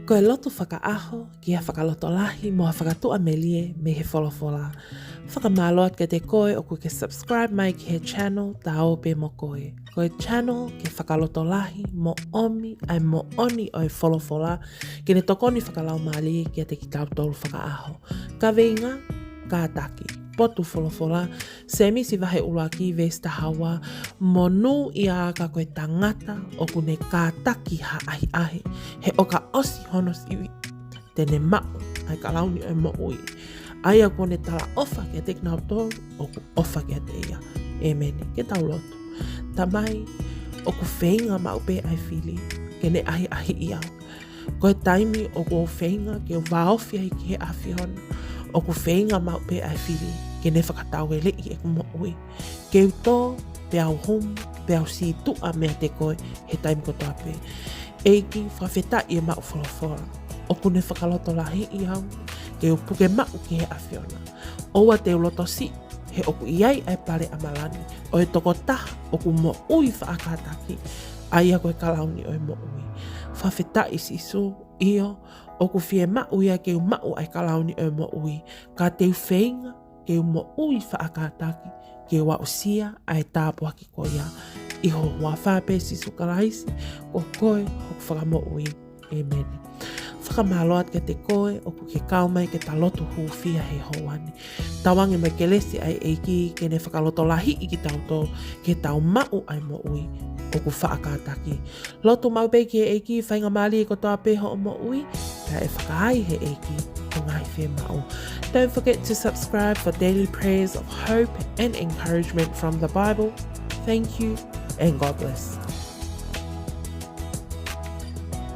Ko e loto whakaaho ki a whakaloto lahi mo a whakatua melie me he wholofola. Whakamaloat ke te koe o koe ke subscribe mai ki he channel ta ope mo koe. Ko e channel ke whakaloto lahi mo omi ai mo oni o e wholofola ke ne tokoni whakalau maali ki a te ki tautolu whakaaho. Ka veinga, ka taki. Potu wholofola, se misi wahe ulaki vesta hawa, mo nu ia ka koe tangata o kune ka taki ha ahi ahi, he o ka osi honos iwi, tene mau, ai ka launi o mo ui. Aia kone tala ofa ke te knau tōru, o ku ofa ke te ia, e mene, ke tau lotu. Tamai, o ku whenga mau pe ai whili, ke ne ahi ahi iau. Koe taimi o ku whenga ke o waofi ai ki he awhihona, o ku whenga mau pe ai whili, ke ne whakatau e lei e kumo ui. Ke uto, pe au hum, pe au si tua mea te koe, he taimi ko tape. Eiki, whawheta i e mau wholofora. O kune whakaloto lahi i au, ke u puke mau ki he awhiona. Oua te uloto si, he oku iai ai pare amalani, o e toko taha, o ku mo ui whaakataki, aia koe kalauni o e mo ui. Whawheta i sisu, io, o ku fie mau ia ke u mau ai kalauni o e mo ui, ka te u whenga, ke u mo ui whaakataki, ke wa usia ai tāpua ki ko ia. Iho wa whape sisu karaisi, ko koe hoku whakamo ui. Amen. Whakamaloat ke te koe, o ku ke kaumai ke ta loto huwhia he hoani. Tawange mai ke lesi ai eiki, ke ne whakaloto lahi i ki tauto, ke tau mau ai mo ui, o ku whaakataki. Loto mau pei ki eiki, whainga mali e ko toa peho o mo ui, ka e whakahai he eiki, o ngai whe mau. Don't forget to subscribe for daily prayers of hope and encouragement from the Bible. Thank you and God bless.